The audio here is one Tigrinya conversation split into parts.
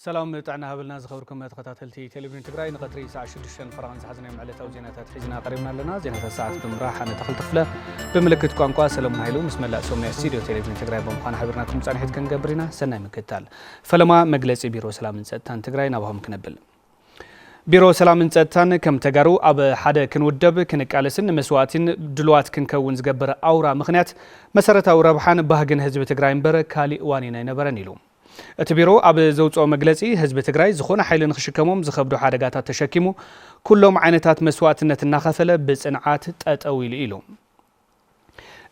سلام تعنا هبلنا زخبركم تخاتلتي تلفزيون تግራይ نقطري ساعة 6 فرنسا حزنا معلتاو زينات حزنا قريبنا لنا زينات الساعة بمراحة نتخل تخفله بملكت ቋንቋ سلام هايلو بسم الله سومنا استوديو تلفزيون تግራይ بمخان حبرناكم صانحت كنغبرينا سناي مكتال فلما مجلس بيرو سلام نصتان تግራይ نابهم كنبل بيرو سلام نصتان كم تغارو اب حدا كنودب كنقالسن مسواتين دلوات كنكون زغبر اورا مخنيات مسرتاو ربحان باهغن حزب تግራይ امبر كالي وانينا ينبرن يلو اتبيرو اب زوصو مغلصي حزب تግራይ زخونه حيل نخشكموم زخبدو حدغاتا تشكيمو كلهم عينتات مسواتنت ناخفله بصنعات ططويل يلو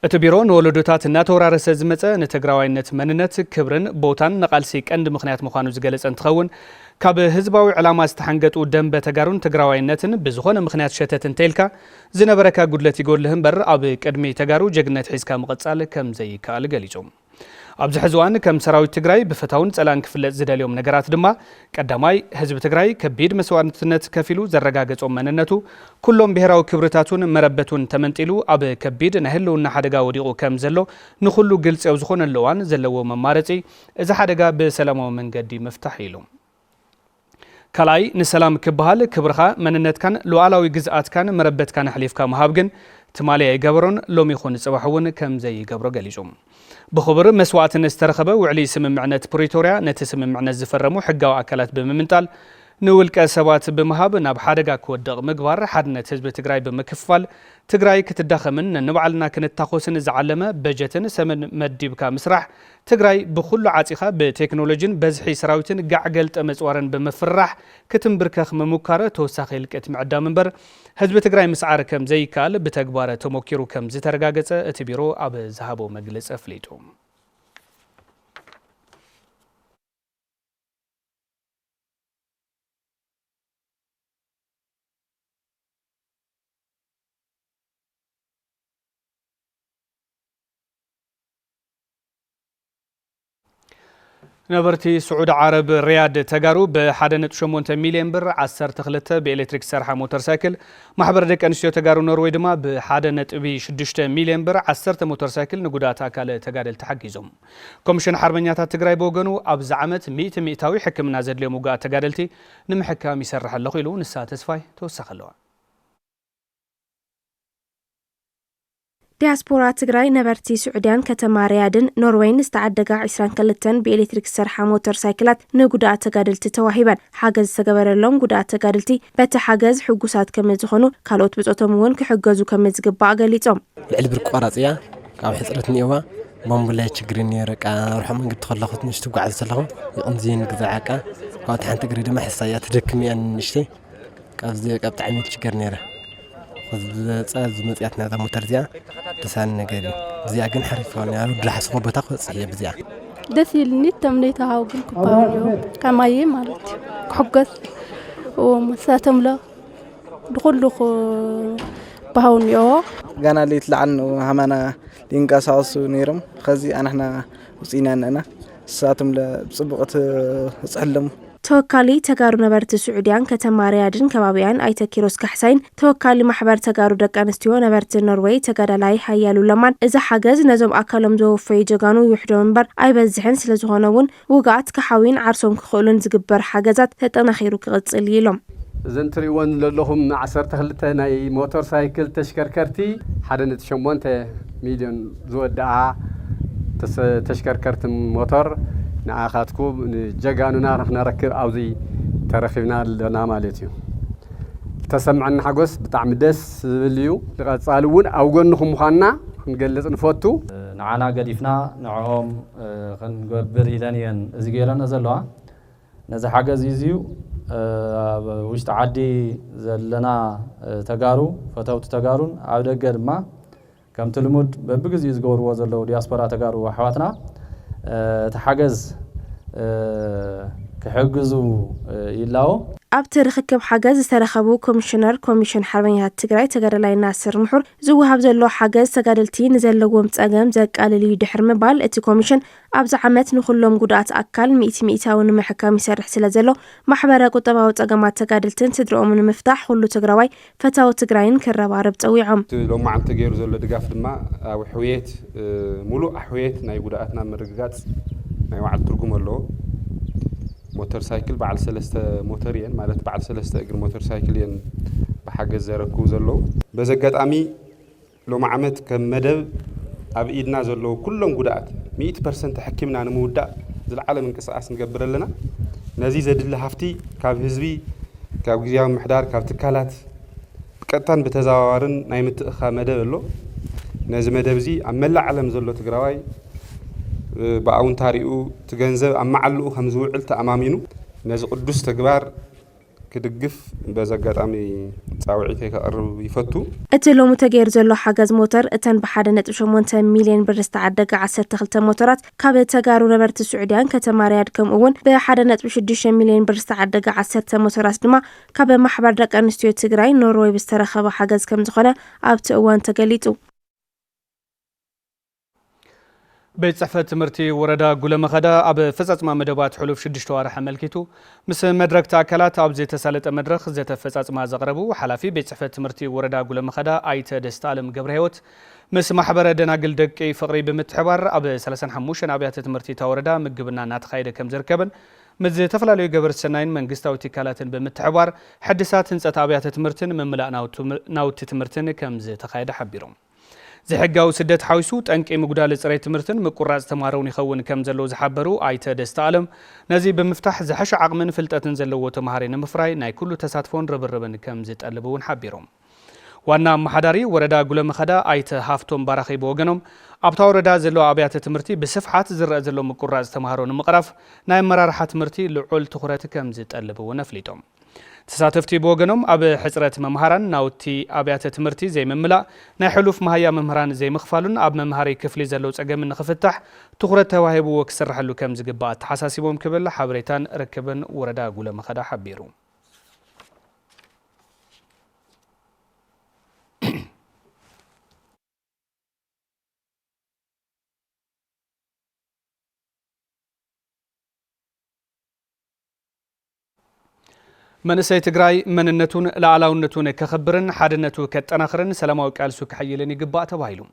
اتبيرو نولدوتات ناتورارس زمصه نتግራዋይነት መንነት ክብርን ቦታን ነቃልሲ ቀንድ ምክንያት መዃኑ ዝገለጸ እንትኸውን ካብ ህዝባዊ ዕላማ ዝተሓንገጡ ደንበ ተጋሩን ትግራዋይነትን ብዝኾነ ምክንያት ሸተትን ተልካ ዝነበረካ ጉድለት ይጎልህን በር ኣብ ቅድሚ ተጋሩ ጀግነት ሒዝካ መቀጻል ከም ዘይካል ገሊጾም ኣብዚ ሕዝዋን ከም ሰራዊት ትግራይ ብፈታውን ጸላን ክፍለጥ ዝደልዮም ነገራት ድማ ቀዳማይ ህዝብ ትግራይ ከቢድ መስዋዕትነት ከፊሉ ዘረጋገጾም መንነቱ ኩሎም ብሄራዊ ክብርታቱን መረበቱን ተመንጢሉ ኣብ ከቢድ ናህልውና ሓደጋ ወዲቑ ከም ዘሎ ንኹሉ ግልጽ ያው ዝኾነለዋን ዘለዎ መማረጺ እዚ ሓደጋ ብሰላማዊ መንገዲ መፍታሕ ኢሉ كلاي نسلام كبهال كبرخا مننتكن لوعلاوي جزءاتكن مربتكن حليفكا مهابجن تمالي يجبرون لوم يخون صباحون كم زي يجبروا جليجوم بخبر مسوات نسترخبه وعلي سم معنات بريتوريا نتسم معنى زفرمو حقا وأكلات بمنتال نول كسبات بمهاب ناب حدقا كودغ مقبار حدنا حزب تግራይ بمكفال تግራይ كتدخمن نبعلنا كنت تاخوسن زعلمه بجتن سمن مديبكا مسرح تግራይ بخلو عاصيخه بتكنولوجين بزحي سراويتن قعقلت مصورن بمفرح كتمبركخ ممكاره توساخي لقت معدا منبر حزب تግራይ مسعار كم زي كال بتكباره تموكيرو كم زترغاغصه اتبيرو اب زهابو مجلص افليتو نبرتي سعود عرب رياض تجارو بحدنة 8 مليون بر 10 تخلته بإلكتريك سرحة موتورسايكل محبر دك أنشيو تجارو نروي دما بحدنة ب 6 مليون بر 10 موتورسايكل نقودات أكل تجارل تحقيزهم كومشن حربنيات تجراي بوجنو أبز عمت 100 مئتاوي حكم نازل اليوم وقع تجارلتي نمحكام يسرح اللقيلو نسات سفاي توسخلوا دياسبورا تግራይ ነበርቲ سعوديان ከተማ رياضን ኖርዌይን ዝተዓደጋ 22 بإلكتريك سرحة موتورسايكلات ንጉዳት ተጋደልቲ ተዋሂበን ሓገዝ ተገበረሎም ጉዳት ተጋደልቲ በቲ ሓገዝ ሕጉሳት ከም ዝኾኑ ካልኦት ብጾቶም እውን ክሕገዙ ከም ዝግባእ ገሊጾም ልዕል ብርቅ ቆራጽያ ካብ ሕጽረት ኒዋ ቦምብላ ችግር ነረቃ ሩሕ መንገድ ተኸለኹት ንሽቱ ጓዓዝ ዘለኹ ይቕንዚን ግዛዓቃ ካብ ሓንቲ ግሪ ድማ ሕሳያ ተደክሚያን ንሽቲ ካብዚ ቀብጣ ዓሚት ችግር ነረ ጻዝ መጽያትና ዛ ሞተር ዚያ ተሳን ነገር ዚያ ግን حرفون يا رب راح اسمو بتاخذ صحيه بزيا دسيلني تمنيتها هاوغن كباونيو كماي مالت حقس ومساتم له دخلوا باونيو غانا اللي طلعن همانا لينقاساسو نيرم خزي انا وصينا انا ساتم لصبقت صحلم توكالي تجارو نبرت سعوديان ከተማ رياضን ከባቢያን አይተኪሮስ ካሕሳይን توكالي محبر ተጋሩ ደቂ ኣንስትዮ ነብርቲ ኖርዌይ ተጋዳላይ ሓያሉ ለማን እዚ ሓገዝ ነዞም ኣካሎም ዘወፈይ ጀጋኑ ይሕዶ መንበር ኣይበዝሕን ስለዝኾነውን ውጋት ከሓዊን ዓርሶም ክኽእሉን ዝግበር ሓገዛት ተጠናኺሩ ክቕጽል ኢሎም زنتريون لهم 12 ናይ موتور سايكل ተሽከርከርቲ 1.8 ሚሊዮን ዝወድኣ ተሽከርከርቲ موتور نعاقاتكم جاكانونا رخنا ركب أوزي ترخيبنا لنا مالتيو تسمعنا حقوس بتاع مدس اليو لقد صالون أو جنهم خاننا نجلس نفوتو نعنا قديفنا نعهم خنقبر إيرانيان زجيران نزلوا نزح حاجة زيزيو وش تعدي زلنا تجارو فتوت تجارون عودة قدما كم تلمود ببجز يزجور وزلوا دياسبرا تجارو وحواتنا تحجز كحجزو يلاو ኣብቲ ርክብ ሓገዝ ዝተረኸቡ ኮሚሽን ሓርበኛታት ትግራይ ተጋዳላይ ናስር ምሑር ዝውሃብ ዘሎ ሓገዝ ተጋደልቲ ንዘለዎም ጸገም ዘቃልል ድሕር ምባል እቲ ኮሚሽን ኣብዚ ዓመት ንኹሎም ጉዳት ኣካል 100 ንምሕካም ይሰርሕ ስለዘሎ ማሕበረ ቁጠባዊ ጸገማት ተጋደልትን ስድሮኦም ንምፍታሕ ኩሉ ትግራዋይ ፈታዊ ትግራይን ክረባረብ ጸዊዖም ሎማዓንቲ ገይሩ ዘሎ ድጋፍ ድማ ኣብ ሕውየት ሙሉእ ሕውየት ናይ ጉዳኣትና ምርግጋጽ ናይ ዋዕል ትርጉም ኣለዎ موتور سايكل بعد 3 موتورين مالت بعد 3 اجر موتور سايكلين بحاجز زركو زلو بزقطامي لو معمت كمدب اب ايدنا زلو كلهم غدات 100% حكمنا نمودا زلعالم انقساس نقبر لنا نزي زدل هافتي كاب حزبي كاب غزياو محدار كاب تكالات قطن بتزاوارن ناي متخا مدب لو نزي مدب زي املا عالم زلو تግራዋይ باون تاريو تገንዘብ አማዓሉ ከምዝውዕል ተአማሚኑ ነዚ ቅዱስ ተግባር ክድግፍ በዘጋጣሚ ጻውዒት ከቀርብ ይፈቱ እቲ ሎሙ ተገይር ዘሎ ሓገዝ ሞተር እተን ብ1.8 ሚልዮን ብር ዝተዓደገ 12 ሞተራት ካብ ተጋሩ ነበርቲ ስዑድያን ከተማ ሪያድ ከምኡውን ብ1.6 ሚልዮን ብር ዝተዓደገ 10 ሞተራት ድማ ካብ ማሕበር ደቂ ኣንስትዮ ትግራይ ኖርዌይ ብዝተረኸበ ሓገዝ ከም ዝኾነ ኣብቲ እዋን ተገሊጹ بيت صحفة تمرتي وردا قول مخدا أب فزت ما مدبات حلوف شدش توارح ملكيتو مثل مدرك تأكلات أب زيت سالت مدرخ زيت فزت ما زغربو وحلافي بيت صحفة تمرتي وردا قول مخدا آيت دستالم قبرهوت مثل محبرة دنا قل دقي فقري بمتحوار أب سلسن حموشن أبيات تمرتي توردا مقبلنا ناتخايد كم زركبن مز تفلالو قبر السنين من قستاو تكالات بمتحوار حدثات انسات أبيات تمرتن من ملاء ناوت تمرتن كم زي تخايد حبيرهم زي حقاو سدت حويسو تنكي مقدال صري تمرتن مقراز تمارون يخون كم زلو زحبرو آيتا دستالم نزي بمفتاح زحش عقمن فلتاتن زلو تمهارين مفراي ناي كلو تساتفون ربربن كم زي تقلبون حبيرهم وانا محداري وردا قول مخدا آيتا هافتون باراخي بوغنم ابتا وردا زلو عبيات تمرتي بصفحات زرق زلو مقراز تمهارون مقرف ناي مرارحات تمرتي لعول تخورات كم زي تقلبون فليتهم تساتفتي بوغنم أب حسرة ممهران ناوتي أبيات تمرتي زي مملا ناي حلوف مهيا ممهران زي مخفالون أب ممهاري كفلي زلوز أقام من نخفتح تخورة تواهب وكسر حلو كم زقبات حساسي بوم كبل حبريتان ركبن وردا قول مخدا حبيرو منسي تግራይ مننتون لعلاونتون كخبرن حدنتو كتناخرن سلاماو قالسو كحيلن يغبا تبايلو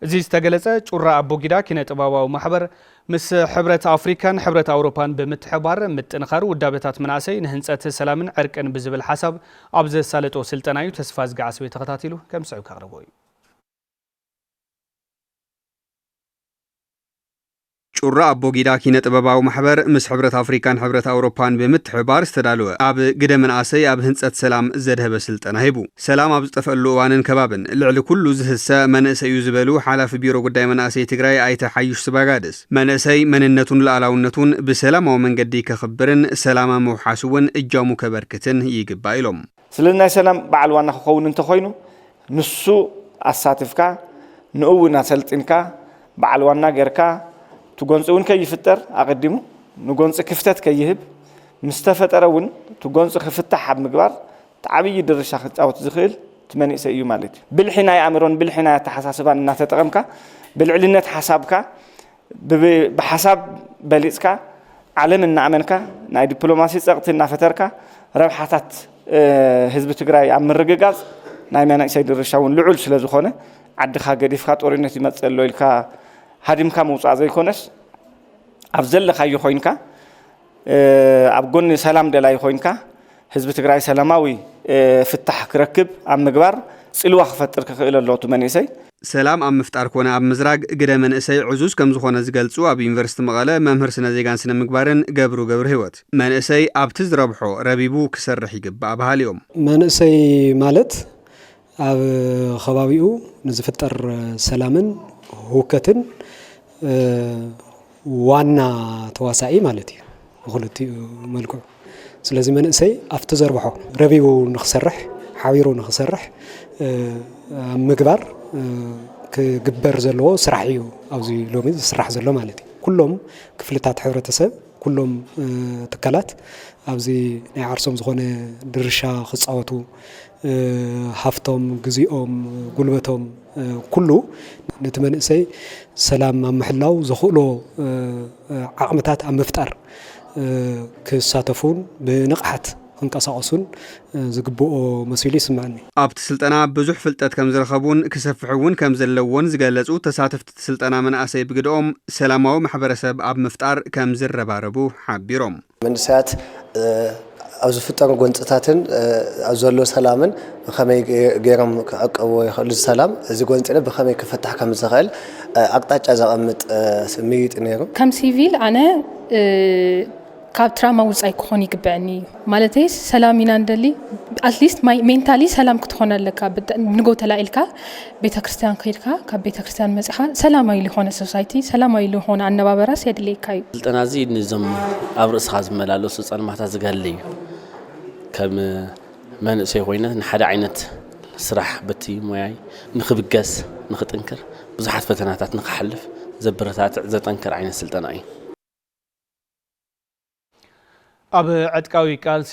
ازي استغلص ጩራ አቦጊዳ ኪነጥባባው ማህበር ምስ ሕብረት አፍሪካን ሕብረት አውሮፓን በመትሐባር ምጥንኻር ወዳበታት መናሰይ ንህንጸት ሰላምን ዕርቅን ብዝብል ሐሳብ ኣብዘ ሳለጦ ስልጠናዩ ተስፋ ዝጋዓስበ ተኸታቲሉ ከምጽዑ ካቅርቦይ ጩራ አቦጊዳ ኪነጥበባው ማህበር ምስ ሕብረት አፍሪካን ሕብረት አውሮፓን በመትሐባር ዝተዳለወ ኣብ ግደ መናሰይ ኣብ ህንጸት ሰላም ዘድህበ ስልጠና ሂቡ ሰላም ኣብ ዝጠፈሉ እዋንን ከባብን ልዕሊ ኩሉ ዝህሰ መንእሰዩ ዝበሉ ሓላፊ ቢሮ ጉዳይ መናሰይ ትግራይ ኣይተ ሓዩሽ ስባጋድስ መንእሰይ መንነቱን ለዓላውነቱን ብሰላማዊ መንገዲ ከኽብርን ሰላማ መውሓስውን እጃሙ ከበርክትን ይግባ ኢሎም ስለናይ ሰላም በዓል ዋና ክኸውን እንተኾይኑ ንሱ ኣሳትፍካ ንእውን ኣሰልጢንካ በዓል ዋና ጌርካ تقنصون كي يفتر أقدمه نقنص كفتت كي يهب مستفترون تقنص خفتح حب مقبار تعبي درش أو تزخيل تمني سيو مالك بالحناية أمرون بالحناية تحساسبان الناس تتقمك بالعلنة حسابك بحساب بليسك علم النعمنك ناي دبلوماسي تقتلنا فترك ربحات حزب تجري عم الرجاز ناي منا سيد الرشاون لعل سلزخونه عد خاجدي فخات أورينتي مثل لك هادم كم وصع زي كونش أفضل خيو خوينكا أبغون سلام دلاي خوينكا حزب تجري سلاماوي فتح كركب عم مقبر سلوا خفتر كإلى الله تمنيسي سلام عم مفتار كونا عم مزراج قدام من أسي عزوز كم زخونا زجلسوا أبي ينفرست مقالة ممهر سنة زيجان سنة مقبرن جبر هوت من أسي أبتز ربحو ربيبو كسر رحيق بأبها اليوم من أسي مالت أب خبابيو نزفتر سلامن هوكتن وانا تواسعي مالتي غلطي ملكو سلازم منسي افتزربحو ربيو نخسرح حاويرو نخسرح مقبر كجبر زلو سرحيو اوزي لومي سرح زلو مالتي كلهم كفلتات حبرتسب كلهم تكالات اوزي ناي عرسوم زخونه درشا خصاوتو حفتهم جزيئهم قلبتهم كله نتمنى سلام محلاو زخلو عقمتات عم مفتر كساتفون بنقحت ክንቀሳቀሱን ዝግብኦ መሲሉ ይስምዓኒ ኣብቲ ስልጠና ብዙሕ ፍልጠት ከም ዝረኸቡን ክሰፍሑውን ከም ዘለዎን ዝገለጹ ተሳተፍቲ ስልጠና መናእሰይ ብግድኦም ሰላማዊ ማሕበረሰብ ኣብ ምፍጣር ከም ዝረባረቡ ሓቢሮም መንእሰያት ኣብ ዝፍጠሩ ጎንፅታትን ኣብ ዘሎ ሰላምን ብኸመይ ገይሮም ክዕቀብዎ ይኽእሉ ሰላም እዚ ጎንፅነ ብኸመይ ክፈታሕ ከም ዝኽእል ኣቅጣጫ ዘቐምጥ ስምዒት ነይሩ ከም ሲቪል ኣነ ካብ ትራማ ውፃይ ክኾን ይግብአኒ ማለት ሰላም ኢና እንደሊ አትሊስት ሜንታሊ ሰላም ክትኾን ኣለካ ንጎ ተላኢልካ ቤተክርስትያን ከይድካ ካብ ቤተክርስትያን መጽሓ ሰላማዊ ዝኾነ ሶሳይቲ ሰላማዊ ዝኾነ ኣነባበራስ የድልየካ እዩ ስልጠና እዚ ንዞም ኣብ ርእስኻ ዝመላለሱ ጸልማታት ዝገልል እዩ ከም መንእሰይ ኮይነ ንሓደ ዓይነት ስራሕ በቲ ሞያይ ንኽብገስ ንኽጥንክር ብዙሓት ፈተናታት ንኽሓልፍ ዘበረታትዕ ዘጠንክር ዓይነት ስልጠና እዩ ኣብ ዕጥቃዊ ቃልሲ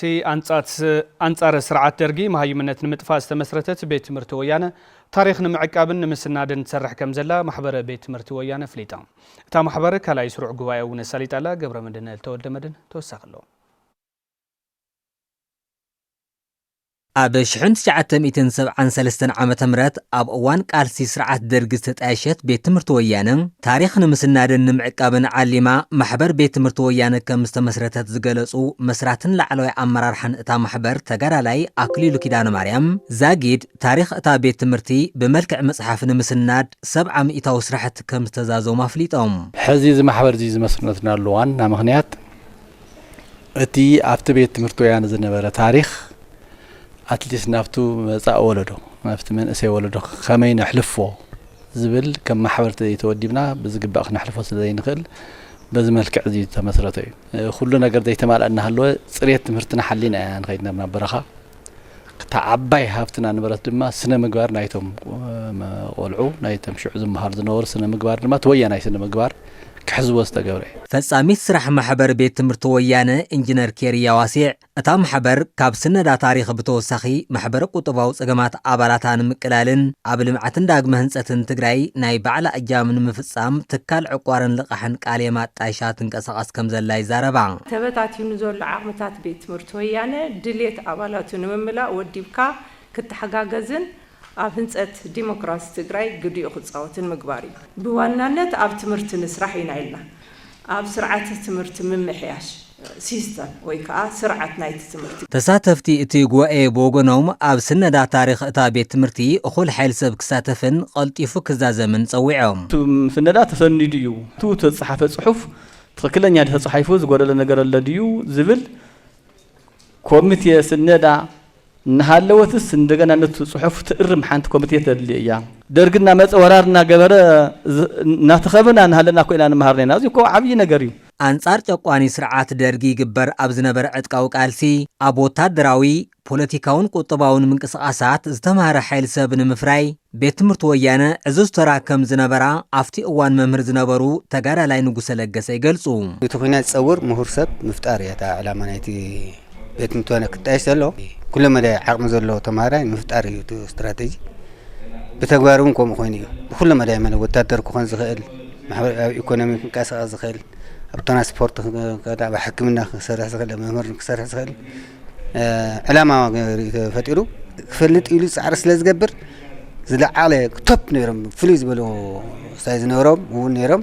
አንጻር ስርዓት ደርጊ መሃይምነት ንምጥፋእ ዝተመስረተት ቤት ትምህርቲ ወያነ ታሪክ ንምዕቃብን ንምስናድን ትሰርሕ ከም ዘላ ማሕበር ቤት ትምህርቲ ወያነ ፍሊጣ እታ ማሕበር ካልኣይ ስሩዕ ጉባኤ እውን ሰሊጣላ ገብረ መድህን ተወልደ መድህን ተወሳኺ ኣሎ ኣብ 1973 ዓመተ ምህረት ኣብ እዋን ቃልሲ ስርዓት ደርጊ ዝተጣየሸት ቤት ትምህርቲ ወያነ ታሪክ ንምስናድን ንምዕቃብን ዓሊማ ማሕበር ቤት ትምህርቲ ወያነ ከም ዝተመስረተት ዝገለጹ መስራትን ላዕለዋይ ኣመራርሓን እታ ማሕበር ተጋዳላይ ኣክሊሉ ኪዳነ ማርያም ዛጊድ ታሪክ እታ ቤት ትምህርቲ ብመልክዕ መጽሓፍ ንምስናድ 70 ሚእታዊ ስራሕቲ ከም ዝተዛዘሙ ኣፍሊጦም ሕዚ እዚ ማሕበር እዚ ዝመስረትናሉ ዋና ምክንያት እቲ ኣብቲ ቤት ትምህርቲ ወያነ ዝነበረ ታሪክ أتليس نفتو مزاء ولده نفت من أسي ولده خمين حلفه زبل كم محاولة يتودينا بزقباق نحلفه سدين نخل بزملك عزيز تمسرتي كلنا قرد يتمال أن هلو صريت مرتنا حلينا يعني خيدنا من برخة تعبي هافتنا نبرت ما سنة مقبار نايتهم ولعو نايتهم شعزم مهار زنور سنة مقبار ما تويا ناي سنة مقبار كحزب واستقبري فصامي سرح محبر بيت تمرت ويانه انجينير كيريا واسع اتا محبر كاب سندا تاريخ بتوسخي محبر قطباو صقمات ابالاتان مقلالن اب لمعتن داغم هنصتن تግራይ ናይ ባዕላ እጃምን ምፍጻም ትካል ዕቋርን ልቕሕን ቃልየማት ጣይሻት እንቀሳቀስ ከም ዘላ ይዛረባ ተበታቲኑ ዘሎ ዓቕምታት ቤት ትምህርቲ ወያነ ድሌት ኣባላቱ ንምምላእ ወዲብካ ክትሓጋገዝን ኣብ ህንጸት ዲሞክራሲ ትግራይ ግድኡ ክጻወትን ምግባር እዩ ብዋናነት ኣብ ትምህርቲ ንስራሕ ኢና ኢልና ኣብ ስርዓት ትምህርቲ ምምሕያሽ ሲስተም ወይ ከዓ ስርዓት ናይቲ ትምህርቲ ተሳተፍቲ እቲ ጉባኤ ብወገኖም ኣብ ስነዳ ታሪክ እታ ቤት ትምህርቲ እኹል ሓይል ሰብ ክሳተፍን ቀልጢፉ ክዛዘምን ፀዊዖም ስነዳ ተሰኒዱ እዩ ቱ ተጻሓፈ ጽሑፍ ትክክለኛ ተጻሒፉ ዝጎደለ ነገር አለ ድዩ ዝብል ኮሚቴ ስነዳ نهالوتس እንደገና ነቱ ጽሑፍ ትእርም ሓንቲ ኮሚቴ ተድልያ ደርግና መጽ ወራርና ገበረ ናተኸበና ንሃለና ኮይና ንመሃርና እዚ እኮ ዓብይ ነገር እዩ አንጻር ጨቋኒ ስርዓት ደርጊ ግበር ኣብ ዝነበረ ዕጥቃዊ ቃልሲ ኣብ ወታደራዊ ፖለቲካውን ቁጥባውን ምንቅስቃሳት ዝተማሃረ ሓይል ሰብ ንምፍራይ ቤት ትምህርቲ ወያነ ዕዙዝ ተራከም ዝነበራ ኣብቲ እዋን መምህር ዝነበሩ ተጋዳላይ ንጉሰ ለገሰ ይገልጹ እቲ ኩናት ፀውር ምሁር ሰብ ምፍጣር እያ ዓላማ ናይቲ ቤት ትምህርቲ ወያነ ክጣየሽ ዘሎ كل ما ده عقم زلوا تمارين مفتار يو استراتيجي بتجاربهم كم خويني كل ما ده من وتاتر كون زخيل محور إيكونومي كاس زخيل الترانسبورت كذا بحكمنا سرح زخيل مهمر سرح زخيل علامة فتيرو فلت إليس عرس لازجبر زلع على توب نيرم فلوس بلو سايز نيرم ونيرم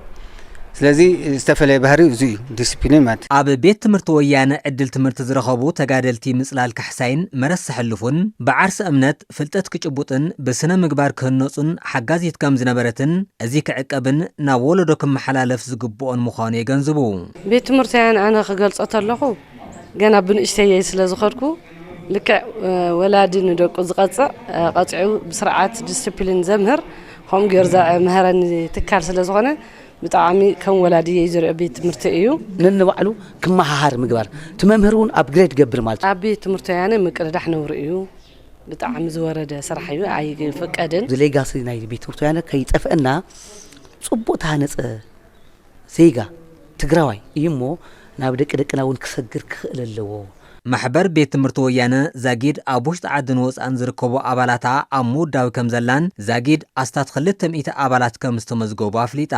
ስለዚህ ዝተፈለየ ባህሪ እዚ ዲሲፕሊን ማለት ኣብ ቤት ትምህርቲ ወያነ ዕድል ትምህርቲ ዝረኸቡ ተጋደልቲ ምጽላል ካሕሳይን መረስ ሕልፉን ብዓርሲ እምነት ፍልጠት ክጭቡጥን ብስነ ምግባር ክህነጹን ሓጋዚት ከም ዝነበረትን እዚ ክዕቀብን ናብ ወለዶ ክመሓላለፍ ዝግብኦን ምዃኑ የገንዝቡ ቤት ትምህርቲ ወያነ ኣነ ክገልጾ ተለኹ ገና ብንእሽተይ ስለ ዝኸድኩ ልክዕ ወላዲ ንደቁ ዝቐጽዕ ቀጽዑ ብስርዓት ዲሲፕሊን ዘምህር ከም ገርዛ መህረን ትካል ስለ ዝኾነ بتعامي كم ولادي يزرع بيت مرتئيو ننوعلو كم هار مقبر تمامهرون أبجريد قبل مالت بيت مرتئيانه مقرد احنا ورئيو بتعامي زورد صراحيو عاي فقدن زلي قاصي ناي بيت مرتئيانه كي يطفئنا صبوتها نص زيغا تግራዋይ يمو نابدك دقناون كسجر كخللو محبر ቤት ትምህርቲ ወያነ ዛጊድ ኣብ ውሽጢ ዓድን ወፃእን ዝርከቡ ኣባላታ ኣብ ሙዳዊ ከም ዘላን ዛጊድ ኣስታት 200 ኣባላት ከም ዝተመዝገቡ ኣፍሊጣ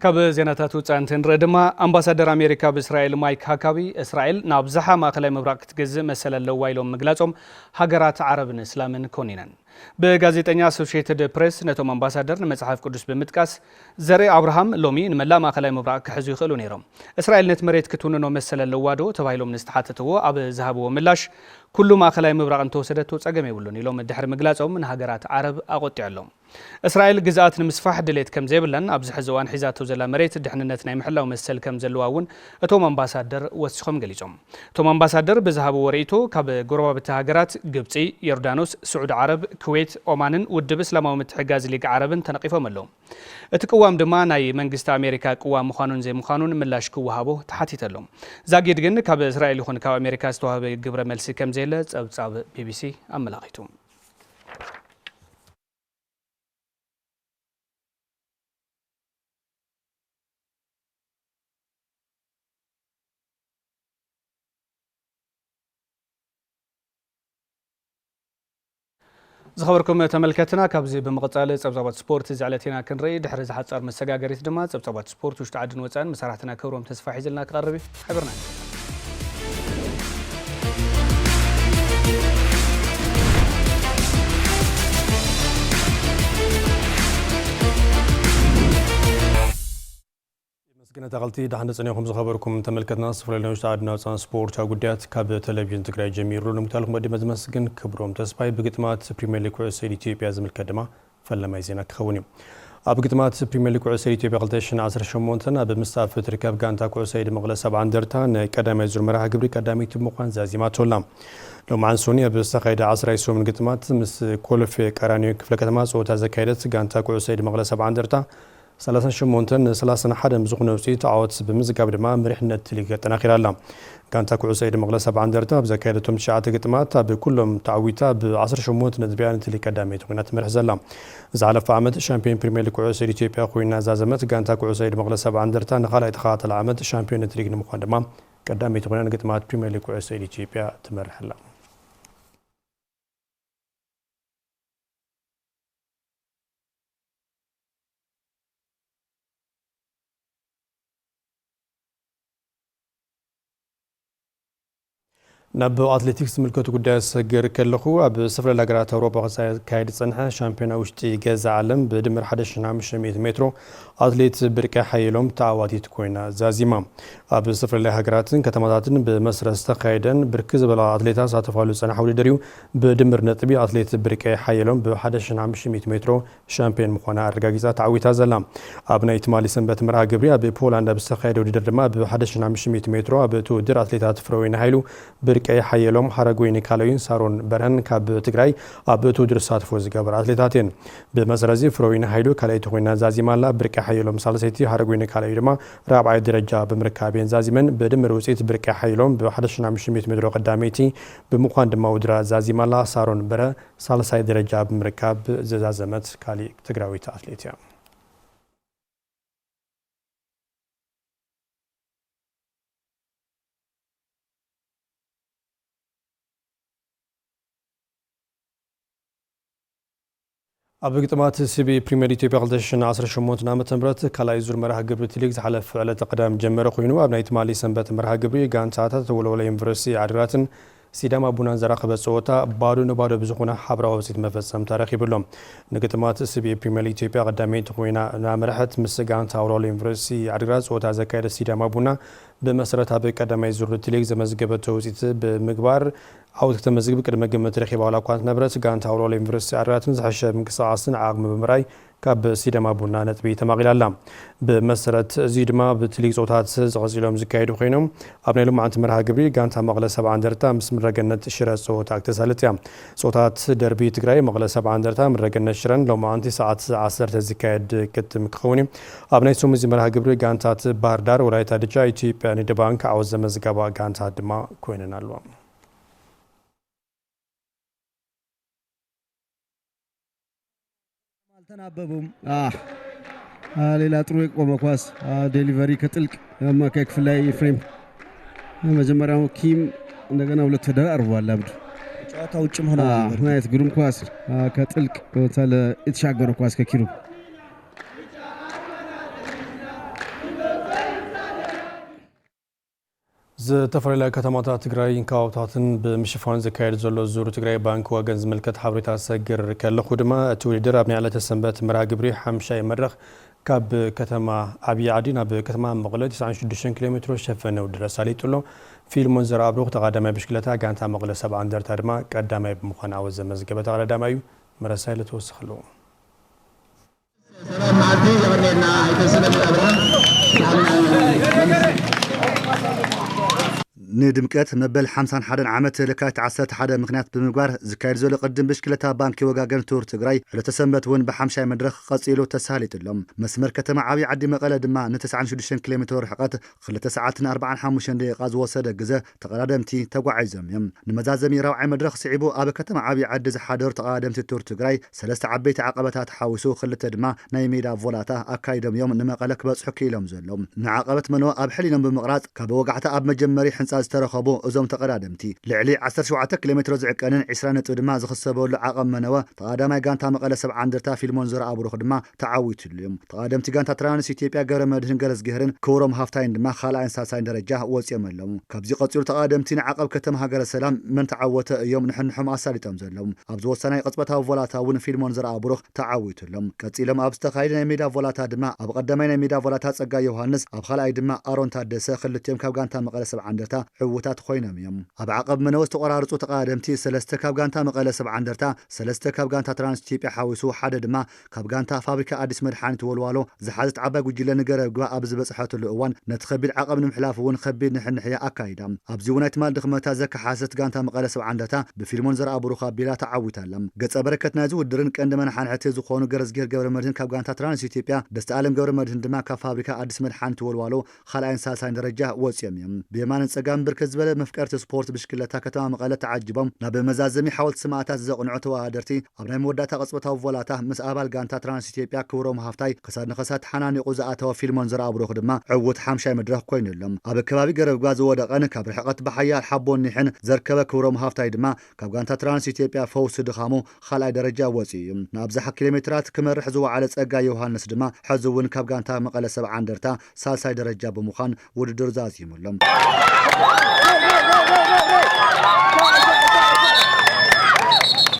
ካብ ዜናታት ውፃንትን ረድማ ኣምባሳደር ኣሜሪካ ብእስራኤል ማይክ ሃካቢ እስራኤል ናብ ዝሓ ማእከላይ ምብራቅ ክትገዝእ መሰለ ኣለዋ ኢሎም ምግላጾም ሃገራት ዓረብን እስላምን ኮኒነን በጋዜጠኛ አሶሺየትድ ፕሬስ ነቶም ኣምባሳደር ንመጽሓፍ ቅዱስ ብምጥቃስ ዘሬ አብርሃም ሎሚ ንመላ ማእከላይ ምብራቅ ክሕዙ ይኽእሉ ነይሮም እስራኤል ነት መሬት ክትውንኖ መሰለ ኣለዋ ዶ ተባሂሎም ንስተሓተትዎ ኣብ ዝሃብዎ ምላሽ ኩሉ ማእከላይ ምብራቅ እንተወሰደቶ ጸገም ይብሉን ኢሎም ድሕሪ ምግላጾም ንሃገራት ዓረብ ኣቆጢዐሎም እስራኤል ግዛኣት ንምስፋሕ ድሌት ከም ዘይብለን ኣብ ዝሕዘዋን ሒዛቶ ዘላ መሬት ድሕንነት ናይ ምሕላው መሰል ከም ዘለዋውን እቶም ኣምባሳደር ወሲኾም ገሊጾም እቶም ኣምባሳደር ብዝሃብዎ ርኢቶ ካብ ጎረባብቲ ሃገራት ግብጺ ዮርዳኖስ ስዑድ ዓረብ ኩዌት ኦማንን ውድብ እስላማዊ ምትሕጋዝ ሊግ ዓረብን ተነቂፎም ኣለዉ እቲ ቅዋም ድማ ናይ መንግስቲ ኣሜሪካ ቅዋም ምዃኑን ዘይምዃኑን ምላሽ ክወሃቦ ተሓቲተሎም ዛጊድ ግን ካብ እስራኤል ይኹን ካብ ኣሜሪካ ዝተዋህበ ግብረ መልሲ ከም ዘየለ ጸብጻብ ቢቢሲ ኣመላኺቱ ዝኸበርኩም ተመልከትና ካብዚ ብምቕጻል ጸብጻባት ስፖርት ዝዕለቴና ክንርኢ ድሕሪ ዝሓጸር መሰጋገሪት ድማ ጸብጻባት ስፖርት ውሽጢ ዓድን ወፃን መሰራሕትና ክብሮም ተስፋ ሒዝልና ክቐርብ ሓበርና مسكنا تغلتي دحنا صنيكم زخبركم تملكتنا صفر لنا وشت عدنا وصان سبورت ጉዳያት ካብ ቴሌቪዥን ትግራይ ጀሚሩ ንምታልኩም በደመ ዝመስግን ክብሮም ተስፋይ ብግጥማት ፕሪሚየር ሊግ ኩዕሶ ኢትዮጵያ ዝምልከት ድማ ፈለማይ ዜና ክኸውን እዩ ኣብ ግጥማት ፕሪሚየር ሊግ ኩዕሶ ኢትዮጵያ 2018 ኣብ ምስታፍ ትርከብ ጋንታ ኩዕሶ መቐለ 70 እንደርታ ንቀዳማይ ዙር መርሃ ግብሪ ቀዳሚት ምዃን ዛዚማቶላ ሎማዓን ሶኒ ኣብ ዝተኻየደ 18 ግጥማት ምስ ኮልፌ ቀራኒዮ ክፍለ ከተማ ጾታ ዘካየደት ጋንታ ኩዕሶ መቐለ 70 እንደርታ 38-31 ዝኹነ ውጽኢት ዓወት ብምዝጋብ ድማ ምሪሕነት ሊግ ጠናኺራላ ጋንታ ኩዕሶ መቐለ 70 እንደርታ ብዘካየደቶም 9 ግጥማት ኣብ ኩሎም ተዓዊታ ብ18 ነጥብያን ሊግ ቀዳሚት ኮይና ትመርሕ ዘላ ዝሓለፈ ዓመት ሻምፒዮን ፕሪሚየር ሊግ ኩዕሶ ኢትዮጵያ ኮይና ዛዘመት ጋንታ ኩዕሶ መቐለ 70 እንደርታ ንኻልኣይ ተኸታታሊ ዓመት ሻምፒዮን ሊግ ንምዃን ድማ ቀዳሚት ኮይና ግጥማት ፕሪሚየር ሊግ ኩዕሶ ኢትዮጵያ ትመርሕላ ናብ አትሌቲክስ ምልከቱ ጉዳይ ሰገር ከለኹ ኣብ ሰፍረ ሃገራት ኣውሮፓ ካይድ ጽንሐ ሻምፒዮና ውሽጢ ገዛ ዓለም ብድምር 1500 ሜትሮ አትሌት ብርቀ ሓየሎም ተዓዋቲት ኮይና ዛዚማ ኣብ ሰፍረ ሃገራትን ከተማታትን ብመስረት ዝተካየደን ብርክ ዝበላ አትሌታት ሳተፋሉ ጽንሐ ውድድር እዩ ብድምር ነጥቢ አትሌት ብርቀ ሓየሎም ብ1500 ሜትሮ ሻምፒዮን ምዃና ኣረጋጊጻ ተዓዊታ ዘላ ኣብ ናይ ትማሊ ሰንበት መርሃ ግብሪ ኣብ ፖላንድ ኣብ ዝተካየደ ውድድር ድማ ብ1500 ሜትሮ ኣብ ትውድር አትሌታት ፍረወይና ሃይሉ ብርቀ ሓየሎም ሓረጎይኒ ካሎይን ሳሮን በረን ካብ ትግራይ ኣብ ትውድር ሳትፎ ዝገበራ አትሌታትን ብመሰረዚ ፍረወይና ሃይሉ ካልአይቲ ኮይና ዛዚማላ ብርቀ ሓየሎም ሳልሰይቲ ሓረጎይኒ ካሎይ ድማ ራብዓይ ደረጃ ብምርካብን ዛዚመን ብድምር ውጽኢት ብርቀ ሓየሎም ብ1500 ሜትሮ ቀዳመይቲ ብምዃን ድማ ውድራ ዛዚማላ ሳሮን በረ ሳልሳይ ደረጃ ብምርካብ ዘዛዘመት ካሊ ትግራዊት አትሌት እያ ኣብ ግጥማት ሲቢ ፕሪሚየር ኢትዮጵያ 2018 ዓመተ ምህረት ካልኣይ ዙር መርሃ ግብሪ ሊግ ዝሓለፈ ዕለተ ቀዳም ጀመረ ኮይኑ ኣብ ናይ ትማሊ ሰንበት መርሃ ግብሪ ጋንታታት ወልወሎ ዩኒቨርሲቲ ዓድግራትን ሲዳማ ቡናን ዘራኸበ ጸወታ ባዶ ንባዶ ብዝኾነ ሓብራዊ ውጽኢት መፈጸም ተረኺብሎም ንግጥማት ሲቢ ፕሪሚየር ኢትዮጵያ ቀዳመይቲ ኮይና ናመርሐት ምስ ጋንታ ወልወሎ ዩኒቨርሲቲ ዓድግራት ጸወታ ዘካየደ ሲዳማ ቡና بمسرت هذا قدامي زور تليك زمزجبة توزيت بمقبار عودة تمزج بقدر مجمع تاريخي بعلا كانت نبرة كانت أولى الإنفرس عرات مزحش من قصة عصن عقم بمراي كاب سيدما بونا نتبي تماغيل اللام بمسرت زيدما بتليك زوتات زغزيلهم زكايد وخينهم أبني لهم عن تمرها قبري كانت مغلى 7 درتا مسمر جنة شراء صوتات تسالتيام صوتات دربي تجري مغلى 7 درتا من جنة شرن لو ما أنت ساعات 10 زكايد كت مخوني أبني سوم زمرها قبري كانت باردار ولا يتدجاي تيب يعني دبانك عوز مزجبا كانت دما كويننا اللوام ተናበቡም ሌላ ጥሩ የቆመ ኳስ ዴሊቨሪ ከጥልቅ አማካይ ክፍል ላይ ፍሬም መጀመሪያው ኪም እንደገና ሁለት ተደራርቧል አብዱ ጨዋታ ውጭም ሆነ ማለት ግሩም ኳስ ከጥልቅ ወታለ የተሻገረ ኳስ ከኪሩ ዝተፈላለዩ ከተማታት ትግራይ ካውታትን ብምሽፋን ዘካየድ ዘሎ ዙር ትግራይ ባንክ ወገን ዝምልከት ሓበሬታ ሰግር ከለኹ ድማ እቲ ውድድር ኣብ ናይ ዕለተ ሰንበት መርሃ ግብሪ 5 መድረኽ ካብ ከተማ ዓብዪ ዓዲ ናብ ከተማ መቐለ 96 ኪሎ ሜትሮ ሸፈነ ውድድር ኣሳሊጡሎ ፊልሞን ዘረአብሩኽ ተቐዳማይ ብሽክለታ ጋንታ መቐለ 70 እንደርታ ድማ ቀዳማይ ብምዃን ዓወት ዘመዝገበ ተቐዳማይ እዩ መረሳይ ለተወሰኸሉ ندمكت مبل 51 عامت لكات 11 ምክንያት ብምግባር ዝካየድ ዘሎ ቅድም ብሽክለታ ባንኪ ወጋገን ቱር ትግራይ ዕለተሰንበት እውን ብ50 መድረኽ ቀፂሉ ተሳሊጡሎም መስመር ከተማ ዓብዪ ዓዲ መቐለ ድማ ን96 ኪሎ ሜትር ርሕቀት 2 ሰዓትን 45 ደቂቃ ዝወሰደ ግዜ ተቐዳደምቲ ተጓዒዞም እዮም ንመዛዘሚ ራብዓይ መድረኽ ስዒቡ ኣብ ከተማ ዓብዪ ዓዲ ዝሓደሩ ተቐዳደምቲ ቱር ትግራይ ሰለስተ ዓበይቲ ዓቐበታት ሓዊሱ ክልተ ድማ ናይ ሜዳ ቮላታ ኣካይዶም እዮም ንመቐለ ክበፅሑ ክኢሎም ዘሎም ንዓቐበት መኖ ኣብ ሕሊኖም ብምቕራፅ ካብ ወጋዕታ ኣብ መጀመሪ ሕንፃ ዝተረኸቡ እዞም ተቐዳደምቲ ልዕሊ 17 ኪሎ ሜትር ዝዕቀንን 20 ነጥብ ድማ ዝኽሰበሉ ዓቐብ መነወ ተቐዳማይ ጋንታ መቐለ 70 እንደርታ ፊልሞን ዘረአብሩኽ ድማ ተዓዊቱሉ እዮም ተቐዳደምቲ ጋንታ ትራንስ ኢትዮጵያ ገብረ መድህን ገረዝግህርን ክብሮም ሃፍታይን ድማ ካልኣይን ሳልሳይን ደረጃ ወፂኦም ኣለዉ ካብዚ ቀፂሉ ተቐዳደምቲ ንዓቐብ ከተማ ሃገረ ሰላም መን ተዓወተ እዮም ንሕንሖም ኣሳሊጦም ዘለዉ ኣብ ዝወሰናይ ቅፅበታዊ ቮላታ እውን ፊልሞን ዘረአብሩኽ ተዓዊቱሎም ቀፂሎም ኣብ ዝተኻየደ ናይ ሜዳ ቮላታ ድማ ኣብ ቀዳማይ ናይ ሜዳ ቮላታ ጸጋይ ዮሃንስ ኣብ ካልኣይ ድማ ኣሮን ታደሰ ክልቲኦም ካብ ጋንታ መቐለ 70 እንደርታ ዕውታት ኮይኖም እዮም ኣብ ዓቐብ መነወስ ተቆራርፁ ተቐዳደምቲ ሰለስተ ካብ ጋንታ መቐለ 70 እንደርታ ሰለስተ ካብ ጋንታ ትራንስ ኢትዮጵያ ሓዊሱ ሓደ ድማ ካብ ጋንታ ፋብሪካ አዲስ መድሓኒት ወልዋሎ ዝሓዘት ዓባይ ጉጅለ ንገረብ ግባ ኣብ ዝበፅሐትሉ እዋን ነቲ ከቢድ ዓቐብ ንምሕላፍ እውን ከቢድ ንሕንሕያ ኣካይዳ ኣብዚ እውን ናይ ትማል ድኽመታ ዘከሓሰት ጋንታ መቐለ 70 እንደርታ ብፊልሞን ዘረአብሩኻ ኣቢላ ተዓዊታላ ገፀ በረከት ናይዚ ውድድርን ቀንዲ መናሓንሕቲ ዝኾኑ ገረዝጌር ገብረ መድህን ካብ ጋንታ ትራንስ ኢትዮጵያ ደስታ ዓለም ገብረ መድህን ድማ ካብ ፋብሪካ አዲስ መድሓኒት ወልዋሎ ካልኣይን ሳልሳይን ደረጃ ወፂኦም እዮም ብየማንን ፀጋምን ብርክት ዝበለ መፍቀርቲ ስፖርት ብሽክለታ ከተማ መቐለ ተዓጅቦም ናብ መዛዘሚ ሓወልቲ ሰማዕታት ዘቕንዑ ተወዳደርቲ ኣብ ናይ መወዳእታ ቅፅበታዊ ቮላታ ምስ ኣባል ጋንታ ትራንስ ኢትዮጵያ ክብሮም ሃፍታይ ክሳድ ንኽሳድ ተሓናኒቑ ዝኣተወ ፊልሞን ዘረአብሩኽ ድማ ዕውት 50 መድረኽ ኮይኑሎም ኣብ ከባቢ ገረብጓ ዝወደቐን ካብ ርሕቐት ብሓያል ሓቦን ኒሕን ዘርከበ ክብሮም ሃፍታይ ድማ ካብ ጋንታ ትራንስ ኢትዮጵያ ፈውሲ ድኻሙ ካልኣይ ደረጃ ወፂኡ እዩ ንኣብዝሓ ኪሎ ሜትራት ክመርሕ ዝወዓለ ጸጋይ ዮሃንስ ድማ ሕዚ እውን ካብ ጋንታ መቐለ 70 እንደርታ ሳልሳይ ደረጃ ብምዃን ውድድር ዛዚሙሎም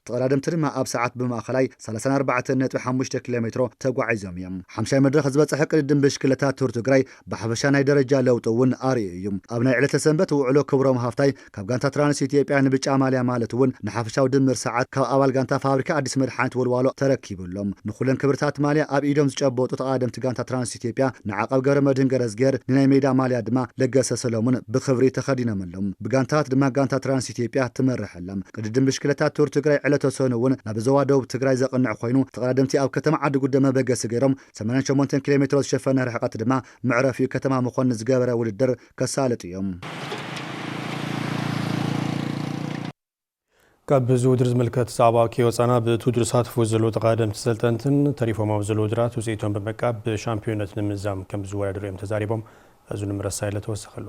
ተቐዳደምቲ ድማ ኣብ ሰዓት ብማእኸላይ 34.5 ኪሎ ሜትሮ ተጓዒዞም እዮም 50 መድረኽ ዝበፅሐ ቅድድም ብሽክለታ ቱር ትግራይ ብሓፈሻ ናይ ደረጃ ለውጢ እውን ኣርዩ እዩ ኣብ ናይ ዕለተ ሰንበት ውዕሎ ክብሮም ሃፍታይ ካብ ጋንታ ትራንስ ኢትዮጵያ ንብጫ ማልያ ማለት እውን ንሓፈሻዊ ድምር ሰዓት ካብ ኣባል ጋንታ ፋብሪካ አዲስ መድሓኒት ወልዋሎ ተረኪቡሎም ንኹለን ክብርታት ማልያ ኣብ ኢዶም ዝጨበጡ ተቐዳደምቲ ጋንታ ትራንስ ኢትዮጵያ ንዓቐብ ገብረ መድህን ገረዝጌር ንናይ ሜዳ ማልያ ድማ ለገሰ ሰሎሙን ብክብሪ ተኸዲኖም ኣሎም ብጋንታት ድማ ጋንታ ትራንስ ኢትዮጵያ ትመርሐሎም ቅድድም ብሽክለታ ቱር ትግራይ ዕለተሰኑ እውን ናብ ዞባ ደቡብ ትግራይ ዘቕንዕ ኮይኑ ተቐዳደምቲ ኣብ ከተማ ዓዲ ጉደመ በገስ ገይሮም 88 ኪሎ ሜትሮ ዝሸፈነ ርሕቀት ድማ ምዕረፊ ከተማ ምኾን ዝገበረ ውድድር ከሳልጡ እዮም ካብ ብዙ ውድድር ዝምልከት ዛዕባ ከወፃና በቲ ውድድር ዝሳተፉ ዘለዉ ተቐዳደምቲ ሰልጠንትን ተሪፎም ኣብ ዘለዉ ውድድራት ውፅኢቶም ብምዕቃብ ብሻምፒዮነት ንምዛም ከም ዝወዳደሩ እዮም ተዛሪቦም እዚ ንምረሳይ ለተወሰኸሉ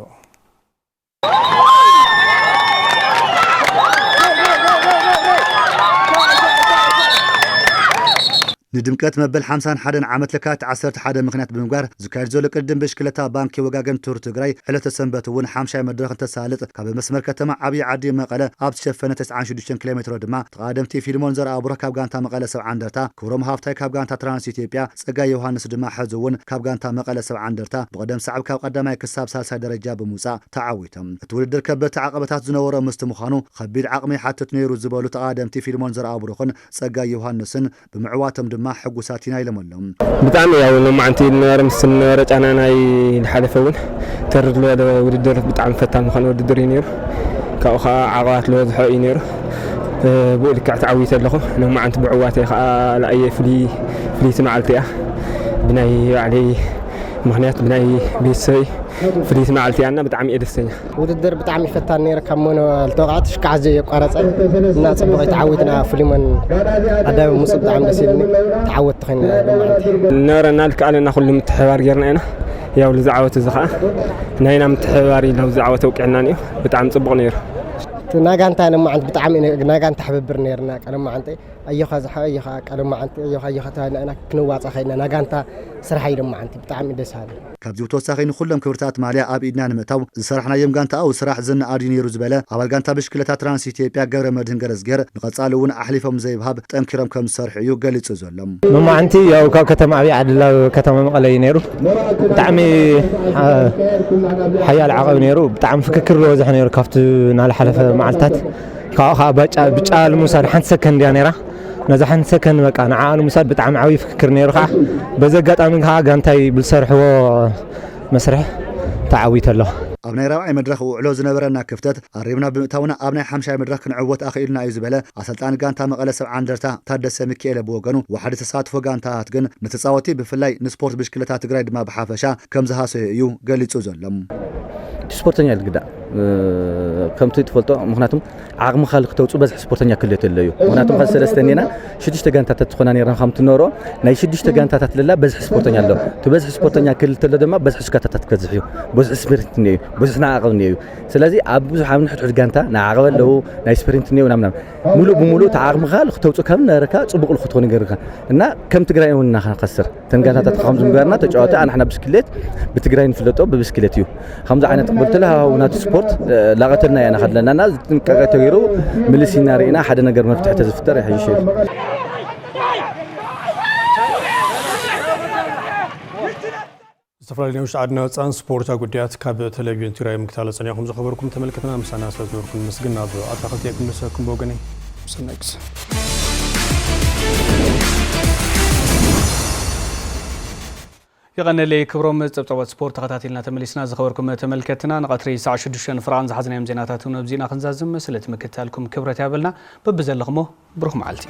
ندمكت مبل 51 عامت لكات 11 ምክንያት ብምግባር ዝካየድ ዘሎ ቅድም ብሽክለታ ባንኪ ወጋገን ቱር ትግራይ ዕለተ ሰንበት እውን 50 መድረኽ ተሳልጥ ካብ መስመር ከተማ ዓብዪ ዓዲ መቐለ ኣብ ዝሸፈነ 96 ኪሎ ሜትሮ ድማ ተቐዳደምቲ ፊልሞን ዘረአብሩኽ ካብ ጋንታ መቐለ 70 እንደርታ ክብሮም ሃፍታይ ካብ ጋንታ ትራንስ ኢትዮጵያ ጸጋይ ዮሃንስ ድማ ሕዚ እውን ካብ ጋንታ መቐለ 70 እንደርታ ብቀደም ሰዓብ ካብ ቀዳማይ ክሳብ ሳልሳይ ደረጃ ብምውፃእ ተዓዊቶም እቲ ውድድር ከበድቲ ዓቐበታት ዝነበሮ ምስቲ ምዃኑ ከቢድ ዓቕሚ ሓትት ነይሩ ዝበሉ ተቐዳደምቲ ፊልሞን ዘረአብሩኽን ጸጋይ ዮሃንስን ብምዕዋቶም ድማ حقوساتنا إلى ملهم. بتعني أو لما عنتي النار مسن رجعنا ناي الحدث أول ترد له هذا ودر بتعم فتان خان ودر ينير كأخا عقات له ضحى ينير بقول لك تعويت له لما عنت بعواتي على أي فلي سمعتيه بناي عليه مهنيات بناي بيسي فليس معلتي أنا بتعمي إدسني ودر بتعمي فتان نير كمون التوقعات شكعزي قرص الناس بغيت تعودنا فيلمن أداء مصب تعمل سيلني تعود تخين نرى نالك على ناخذ المتحوار غيرنا أنا يا ولد زعوة الزخاء ناينا متحواري لو زعوة وقعنا بتعم صبغ نير ناقانتا أنا ما عند بتعامل ناقانتا حببر نيرنا أنا ما عندي أيها زحا أيها أنا ما عندي أيها تانا أنا كنوات أخينا ناقانتا سرحي ما عندي بتعامل دس هذا ካብዚ ተወሳኺ ንኹሎም ክብርታት ማልያ ኣብ ኢድና ንምእታው ዝሰራሕናዮም ጋንታ ኣው ስራሕ ዝና ኣዲኒሩ ዝበለ ኣባል ጋንታ ብሽክለታ ትራንስ ኢትዮጵያ ገብረ መድህን ገረዝጌር ንቐጻሊ እውን ኣሕሊፎም ዘይብሃብ ጠንኪሮም ከም ዝሰርሑ እዩ ገሊጹ ዘሎም መማዓንቲ ያው ካብ ከተማ ዓብዪ ዓድላ ከተማ መቐለ እዩ ነይሩ ብጣዕሚ ሓያል ዓቐብ ነይሩ ብጣዕሚ ፍክክር ዝበዝሕ ነይሩ ካብቲ ናልሓለፈ መዓልትታት ካብኡ ከዓ ብጫ ልሙሳድ ሓንቲ ሰከንድ እያ ነይራ ነዛ ሓንቲ ሰከንድ በቃ ንዓኣ ንምውሳድ ብጣዕሚ ዓብዪ ፍክክር ነይሩ ከዓ በዚ ኣጋጣሚ ከዓ ጋንታይ ብዝሰርሕዎ መስርሕ ተዓዊት ኣሎ ኣብ ናይ ራብዓይ መድረኽ ውዕሎ ዝነበረና ክፍተት ኣሪብና ብምእታውና ኣብ ናይ ሓምሻይ መድረኽ ክንዕወት ኣኽኢልና እዩ ዝበለ ኣሰልጣኒ ጋንታ መቐለ 70 እንደርታ ታደሰ ሚካኤለ ብወገኑ ዋሕዲ ተሳትፎ ጋንታታት ግን ንተፃወቲ ብፍላይ ንስፖርት ብሽክለታ ትግራይ ድማ ብሓፈሻ ከም ዝሃሰዩ እዩ ገሊጹ ዘሎም ስፖርተኛ ልግዳእ ከምቲ ትፈልጦ ምክንያቱም ዓቕሚ ካልእ ክተውፁ በዝሒ ስፖርተኛ ክልት ኣለዩ ምክንያቱም ካብ ሰለስተ ኔና 6 ጋንታታት ትኾና ነርና ከምቲ ኖሮ ናይ 6 ጋንታታት ለላ በዝሒ ስፖርተኛ ኣሎ እቲ በዝሒ ስፖርተኛ ክልት ኣሎ ድማ በዝሒ ሽካታታት ከዝሕ እዩ በዝሒ ስፕሪንት እኒአዩ በዝሒ ዓቐብ እኒአዩ ስለዚ ኣብ ብዙሕ ዓብ ንሕድሕድ ጋንታ ናይ ዓቐብ ኣለዉ ናይ ስፕሪንት እኒአዩ ናምናም ሙሉእ ብሙሉእ እቲ ዓቕሚ ካልእ ክትውፁ ከም ነበረካ ፅቡቕ ክትኾን ይገርካ እና ከም ትግራይ እውን ናኸስር ተን ጋንታታት ከምዚ ምግባርና ተጫወተ ኣንሕና ብስክሌት ብትግራይ ንፍለጦ ብብስክሌት እዩ ከምዚ ዓይነት ቅብልትለ ናቱ ስፖርት ላቐተልና ኢና ኸድለናና ጥንቃቐ ተገይሩ ምልሲና ርኢና ሓደ ነገር መፍትሒ ተዝፍጠር ይሕይሽ እዩ ዝተፈላለዩ ውሽጢ ዓድና ወፃን ስፖርታዊ ጉዳያት ካብ ቴሌቪዥን ትግራይ ምክታለ ጸኒዕኩም ዝኸበርኩም ተመልከትና ምሳና ስለዝነበርኩም ምስግና ኣብ ኣታኽልቲ ክንመሰኩም ብወገኔ ሰናይ ግዜ يغنى لي كبروم تبطوات سبورت تخاتيلنا تمليسنا زخبركم تملكتنا نقطري ساعة 6 فرانز حزنا زيناتاتنا بزينا خنزازم سلت مكتالكم كبرت يابلنا ببزل لغمو بروح معالتي